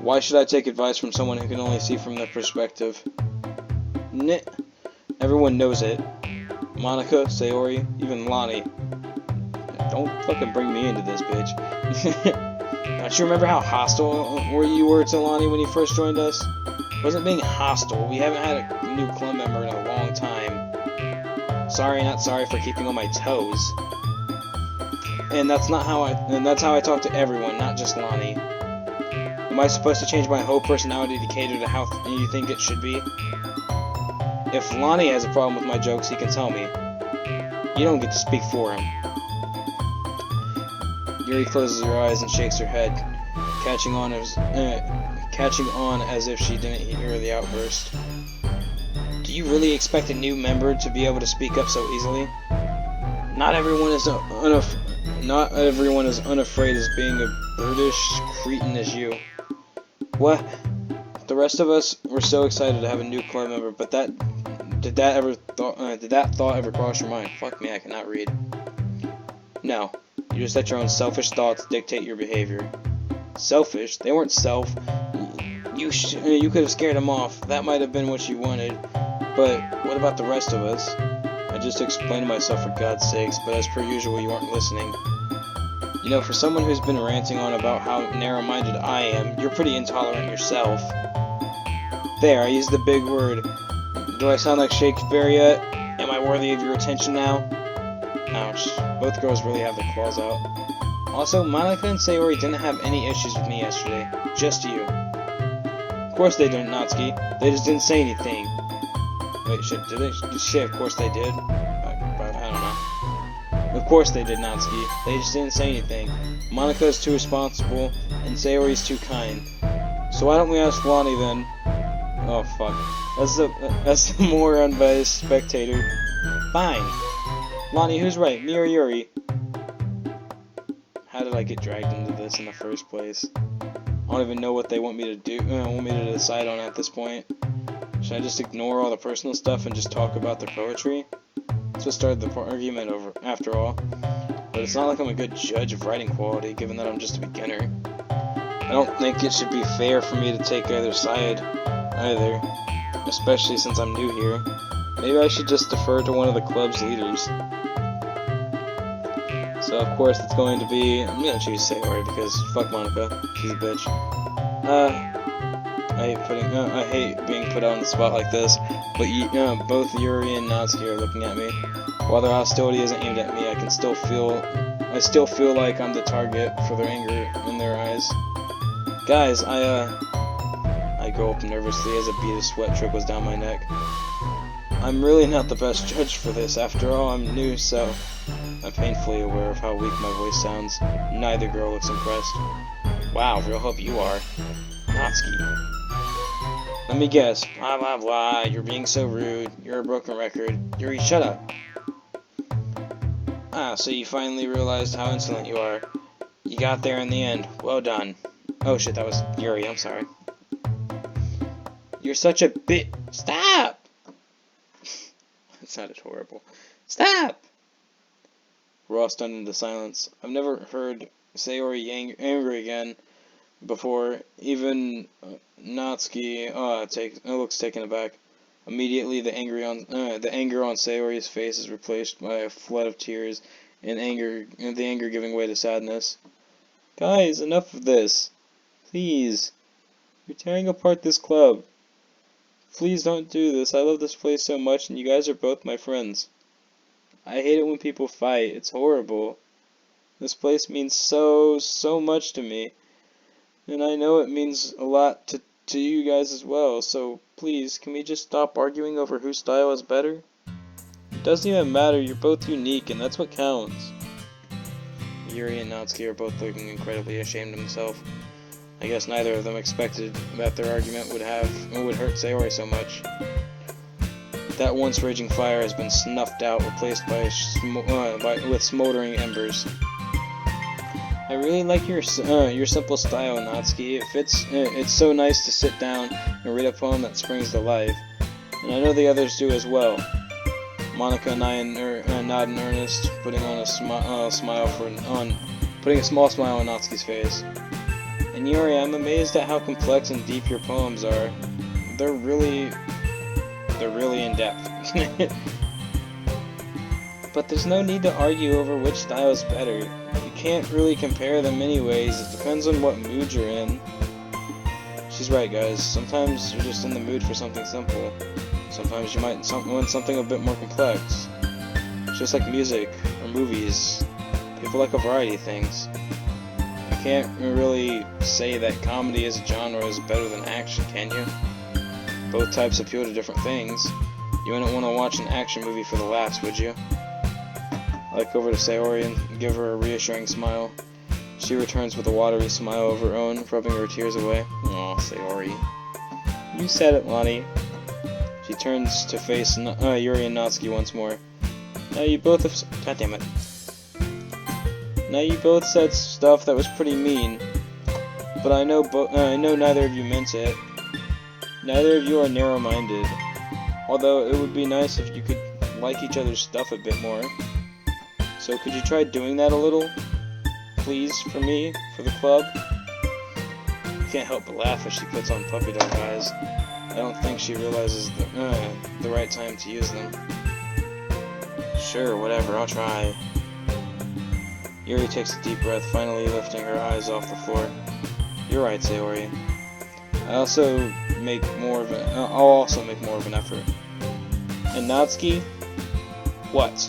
why should I take advice from someone who can only see from their perspective? Everyone knows it. Monica, Sayori, even Lonnie. Don't fucking bring me into this, bitch. Don't you remember how hostile you were to Lonnie when you first joined us? It wasn't being hostile. We haven't had a new club member in a long time. Sorry, not sorry for keeping on my toes. And that's how I talk to everyone, not just Lonnie. Am I supposed to change my whole personality to cater to how you think it should be? If Lonnie has a problem with my jokes, he can tell me. You don't get to speak for him. Yuri closes her eyes and shakes her head, catching on as if she didn't hear the outburst. Do you really expect a new member to be able to speak up so easily? Not everyone is unafraid as being a brutish cretin as you. What? The rest of us were so excited to have a new club member, but did that thought ever cross your mind? Fuck me, I cannot read. No, you just let your own selfish thoughts dictate your behavior. Selfish? They weren't You could have scared them off. That might have been what you wanted. But what about the rest of us? I just explained myself for God's sakes, but as per usual, you aren't listening. You know, for someone who's been ranting on about how narrow-minded I am, you're pretty intolerant yourself. There, I used the big word. Do I sound like Shakespeare yet? Am I worthy of your attention now? Ouch. Both girls really have their claws out. Also, Monica and Sayori didn't have any issues with me yesterday. Just you. Of course they didn't, Natsuki. They just didn't say anything. Wait, shit, did they? Shit, of course they did. I don't know. Of course they did, Natsuki. They just didn't say anything. Monica's too responsible, and Sayori's too kind. So why don't we ask Lonnie then? Oh, fuck. That's the more unbiased spectator. Fine. Lonnie, who's right, me or Yuri? How did I get dragged into this in the first place? I don't even know what they want me to do. Want me to decide on at this point. Should I just ignore all the personal stuff and just talk about their poetry? That's what started the argument over, after all. But it's not like I'm a good judge of writing quality, given that I'm just a beginner. I don't think it should be fair for me to take either side, either. Especially since I'm new here. Maybe I should just defer to one of the club's leaders. So of course it's going to be, I'm gonna choose Sayori because fuck Monica, she's a bitch. I hate being put on the spot like this, but both Yuri and Natsuki are looking at me. While their hostility isn't aimed at me, I still feel like I'm the target for their anger in their eyes. Guys, I go up nervously as a bead of sweat trickles down my neck. I'm really not the best judge for this. After all, I'm new, so I'm painfully aware of how weak my voice sounds. Neither girl looks impressed. Wow, real hope you are. Natsuki. Let me guess. Blah blah blah, you're being so rude. You're a broken record. Yuri, shut up. Ah, so you finally realized how insolent you are. You got there in the end. Well done. Oh shit, that was Yuri, I'm sorry. You're such a bit. Stop! That sounded horrible. Stop! We're all stunned into silence. I've never heard Sayori angry again before. Even Natsuki looks taken aback. Immediately, the anger on Sayori's face is replaced by a flood of tears, and the anger giving way to sadness. Guys, enough of this. Please. You're tearing apart this club. Please don't do this. I love this place so much, and you guys are both my friends. I hate it when people fight. It's horrible. This place means so much to me. And I know it means a lot to you guys as well, so please, can we just stop arguing over whose style is better? It doesn't even matter, you're both unique, and that's what counts. Yuri and Natsuki are both looking incredibly ashamed of themselves. I guess neither of them expected that their argument would hurt Sayori so much. That once raging fire has been snuffed out, replaced with smoldering embers. I really like your simple style, Natsuki. It's so nice to sit down and read a poem that springs to life, and I know the others do as well. Monica and I nod in earnest, putting a small smile on Natsuki's face. And Yuri, I'm amazed at how complex and deep your poems are. They're really in depth. But there's no need to argue over which style is better. You can't really compare them anyways, it depends on what mood you're in. She's right, guys. Sometimes you're just in the mood for something simple. Sometimes you might want something a bit more complex. It's just like music, or movies. People like a variety of things. You can't really say that comedy as a genre is better than action, can you? Both types appeal to different things. You wouldn't want to watch an action movie for the laughs, would you? I look over to Sayori and give her a reassuring smile. She returns with a watery smile of her own, rubbing her tears away. Aw, Sayori. You said it, Lonnie. She turns to face Yuri and Natsuki once more. Now you both have... God damn it. Now you both said stuff that was pretty mean, but I know neither of you meant it. Neither of you are narrow-minded. Although it would be nice if you could like each other's stuff a bit more. So could you try doing that a little? Please, for me, for the club? I can't help but laugh as she puts on puppy dog eyes. I don't think she realizes the right time to use them. Sure, whatever, I'll try. Yuri takes a deep breath, finally lifting her eyes off the floor. You're right, Sayori. I'll also make more of an effort. And Natsuki? What?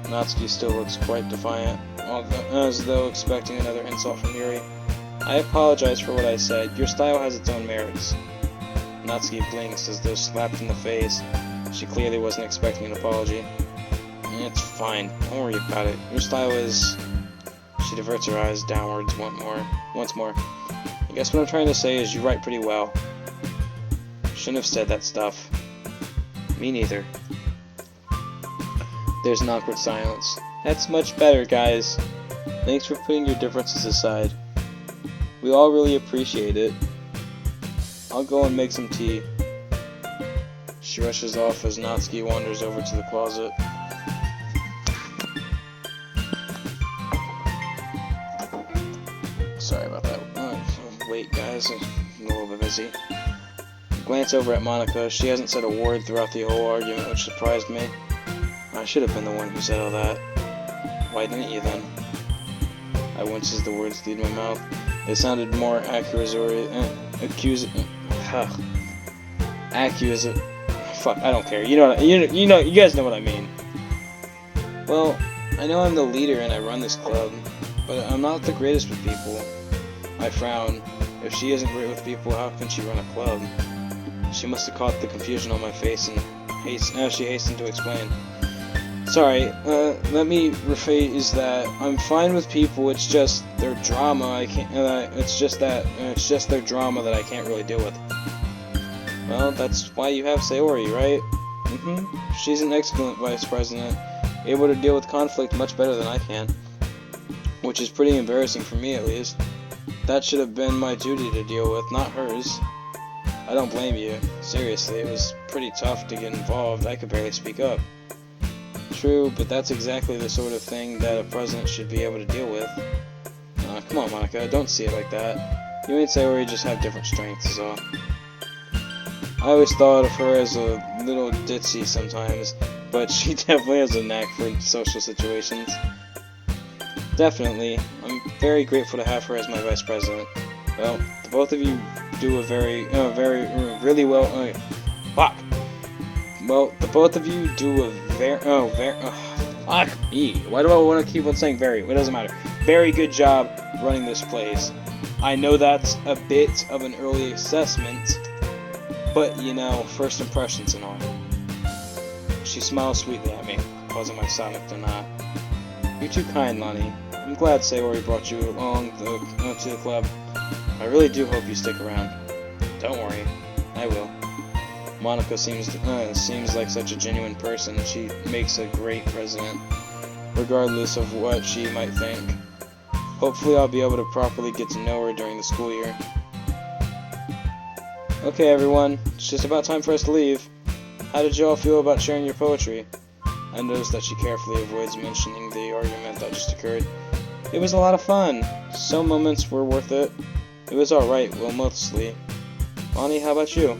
Natsuki still looks quite defiant, as though expecting another insult from Yuri. I apologize for what I said. Your style has its own merits. Natsuki blinks as though slapped in the face. She clearly wasn't expecting an apology. It's fine. Don't worry about it. Your style is... She diverts her eyes downwards once more. I guess what I'm trying to say is you write pretty well. Shouldn't have said that stuff. Me neither. There's an awkward silence. That's much better, guys. Thanks for putting your differences aside. We all really appreciate it. I'll go and make some tea. She rushes off as Natsuki wanders over to the closet. Sorry about that. Wait, guys. I'm a little bit busy. Glance over at Monica. She hasn't said a word throughout the whole argument, which surprised me. I should have been the one who said all that. Why didn't you then? I winced as the words leave my mouth. They sounded more accusatory. Fuck, I don't care. You guys know what I mean. Well, I know I'm the leader and I run this club, but I'm not the greatest with people. I frown. If she isn't great with people, how can she run a club? She must have caught the confusion on my face and she hastened to explain. Sorry, let me rephrase that. I'm fine with people, it's just their drama it's just their drama that I can't really deal with. Well, that's why you have Sayori, right? She's an excellent vice president, able to deal with conflict much better than I can. Which is pretty embarrassing for me, at least. That should have been my duty to deal with, not hers. I don't blame you. Seriously, it was pretty tough to get involved. I could barely speak up. True, but that's exactly the sort of thing that a president should be able to deal with. Come on, Monica, don't see it like that. You and Sayori just have different strengths, is all. I always thought of her as a little ditzy sometimes, but she definitely has a knack for social situations. Definitely, I'm very grateful to have her as my vice president. Well, the both of you do a really well. Fuck. Well, the both of you do a fuck me. Why do I want to keep on saying very? It doesn't matter. Very good job running this place. I know that's a bit of an early assessment, but you know, first impressions and all. She smiles sweetly at me, causing my stomach to knot. You're too kind, Lonnie. I'm glad Sayori brought you along to the club. I really do hope you stick around. Don't worry, I will. Monica seems like such a genuine person, and she makes a great president, regardless of what she might think. Hopefully I'll be able to properly get to know her during the school year. Okay everyone, it's just about time for us to leave. How did you all feel about sharing your poetry? I noticed that she carefully avoids mentioning the argument that just occurred. It was a lot of fun. Some moments were worth it. It was alright, well mostly. Bonnie, how about you?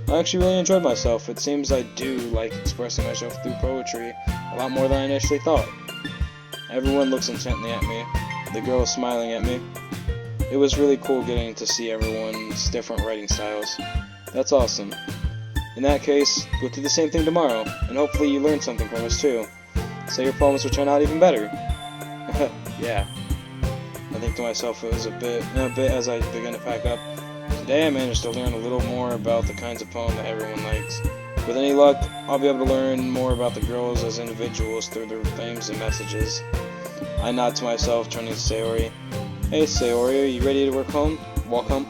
I actually really enjoyed myself. It seems I do like expressing myself through poetry a lot more than I initially thought. Everyone looks intently at me. The girl is smiling at me. It was really cool getting to see everyone's different writing styles. That's awesome. In that case, we'll do the same thing tomorrow, and hopefully you learn something from us too. So your poems will turn out even better. Yeah. I think to myself it was a bit as I began to pack up. Today I managed to learn a little more about the kinds of poem that everyone likes. With any luck, I'll be able to learn more about the girls as individuals through their themes and messages. I nod to myself, turning to Sayori. Hey Sayori, are you ready to walk home?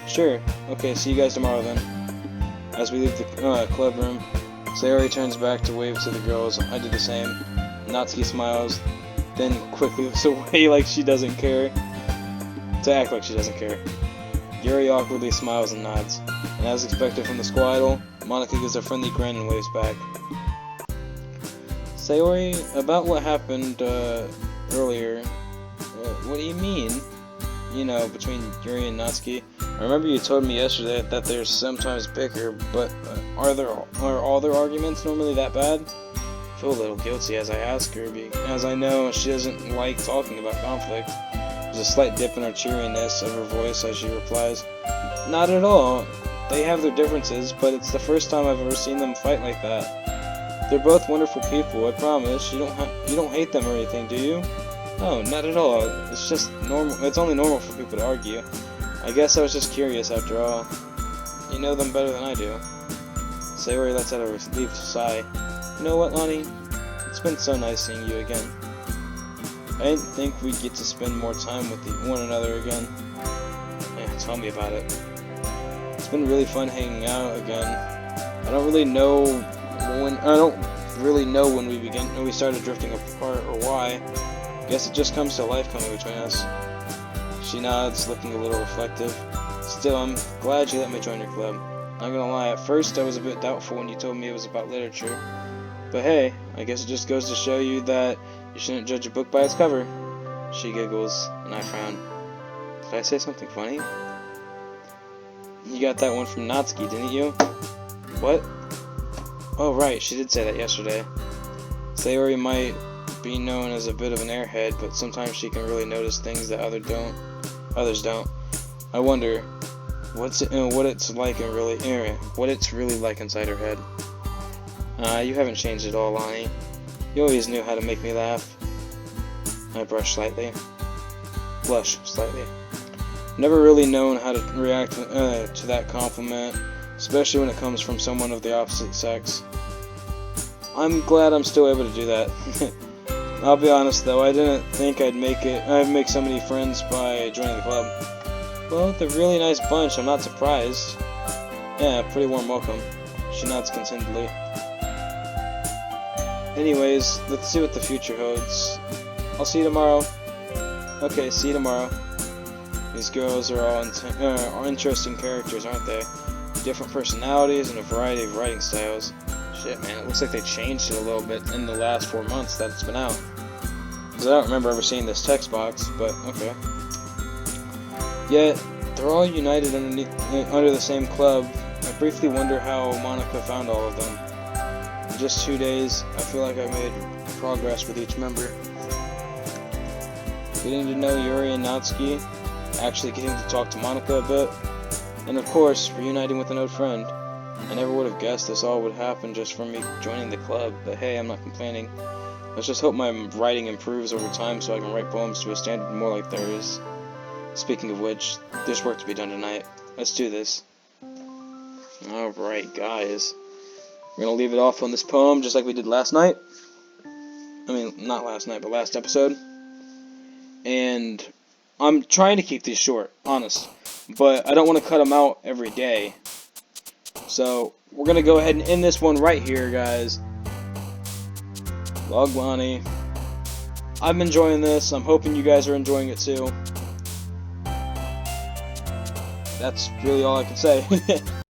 Sure. Okay, see you guys tomorrow then. As we leave the club room, Sayori turns back to wave to the girls. I do the same. Natsuki smiles, then quickly looks away like she doesn't care. To act like she doesn't care. Yuri awkwardly smiles and nods. And as expected from the school idol, Monica gives a friendly grin and waves back. Sayori, about what happened earlier, what do you mean? You know, between Yuri and Natsuki. I remember you told me yesterday that there's sometimes bicker, but are all their arguments normally that bad? I feel a little guilty as I ask her, as I know she doesn't like talking about conflict. There's a slight dip in her cheeriness of her voice as she replies, Not at all. They have their differences, but it's the first time I've ever seen them fight like that. They're both wonderful people, I promise. You don't hate them or anything, do you? No, not at all. It's just normal. It's only normal for people to argue. I guess I was just curious after all. You know them better than I do. Sayori lets out a relieved sigh. You know what, Lonnie? It's been so nice seeing you again. I didn't think we'd get to spend more time with one another again. Yeah, tell me about it. It's been really fun hanging out again. I don't really know when we started drifting apart or why. Guess it just comes to life coming between us. She nods, looking a little reflective. Still, I'm glad you let me join your club. Not gonna lie, at first I was a bit doubtful when you told me it was about literature. But hey, I guess it just goes to show you that you shouldn't judge a book by its cover. She giggles, and I frown. Did I say something funny? You got that one from Natsuki, didn't you? What? Oh right, she did say that yesterday. Sayori might be known as a bit of an airhead, but sometimes she can really notice things that others don't. I wonder what it's really like inside her head. You haven't changed at all, Lonnie. You always knew how to make me laugh. I blush slightly. Never really known how to react to that compliment, especially when it comes from someone of the opposite sex. I'm glad I'm still able to do that. I'll be honest though, I didn't think I'd make so many friends by joining the club. Well, they're a really nice bunch, I'm not surprised. Yeah, pretty warm welcome. She nods contentedly. Anyways, let's see what the future holds. I'll see you tomorrow. Okay, see you tomorrow. These girls are all interesting characters, aren't they? Different personalities and a variety of writing styles. Shit, man, it looks like they changed it a little bit in the last 4 months that it's been out. Because I don't remember ever seeing this text box, but okay. Yet, they're all united under the same club I briefly wonder how Monica found all of them. In just 2 days, I feel like I've made progress with each member. Getting to know Yuri and Natsuki, actually getting to talk to Monica a bit, and of course, reuniting with an old friend. I never would have guessed this all would happen just from me joining the club, but hey, I'm not complaining. Let's just hope my writing improves over time so I can write poems to a standard more like theirs. Speaking of which, there's work to be done tonight. Let's do this. Alright, guys. We're gonna leave it off on this poem just like we did last night. I mean, not last night, but last episode. And I'm trying to keep these short, honest. But I don't want to cut them out every day. So, we're going to go ahead and end this one right here, guys. Loglani. I'm enjoying this. I'm hoping you guys are enjoying it too. That's really all I can say.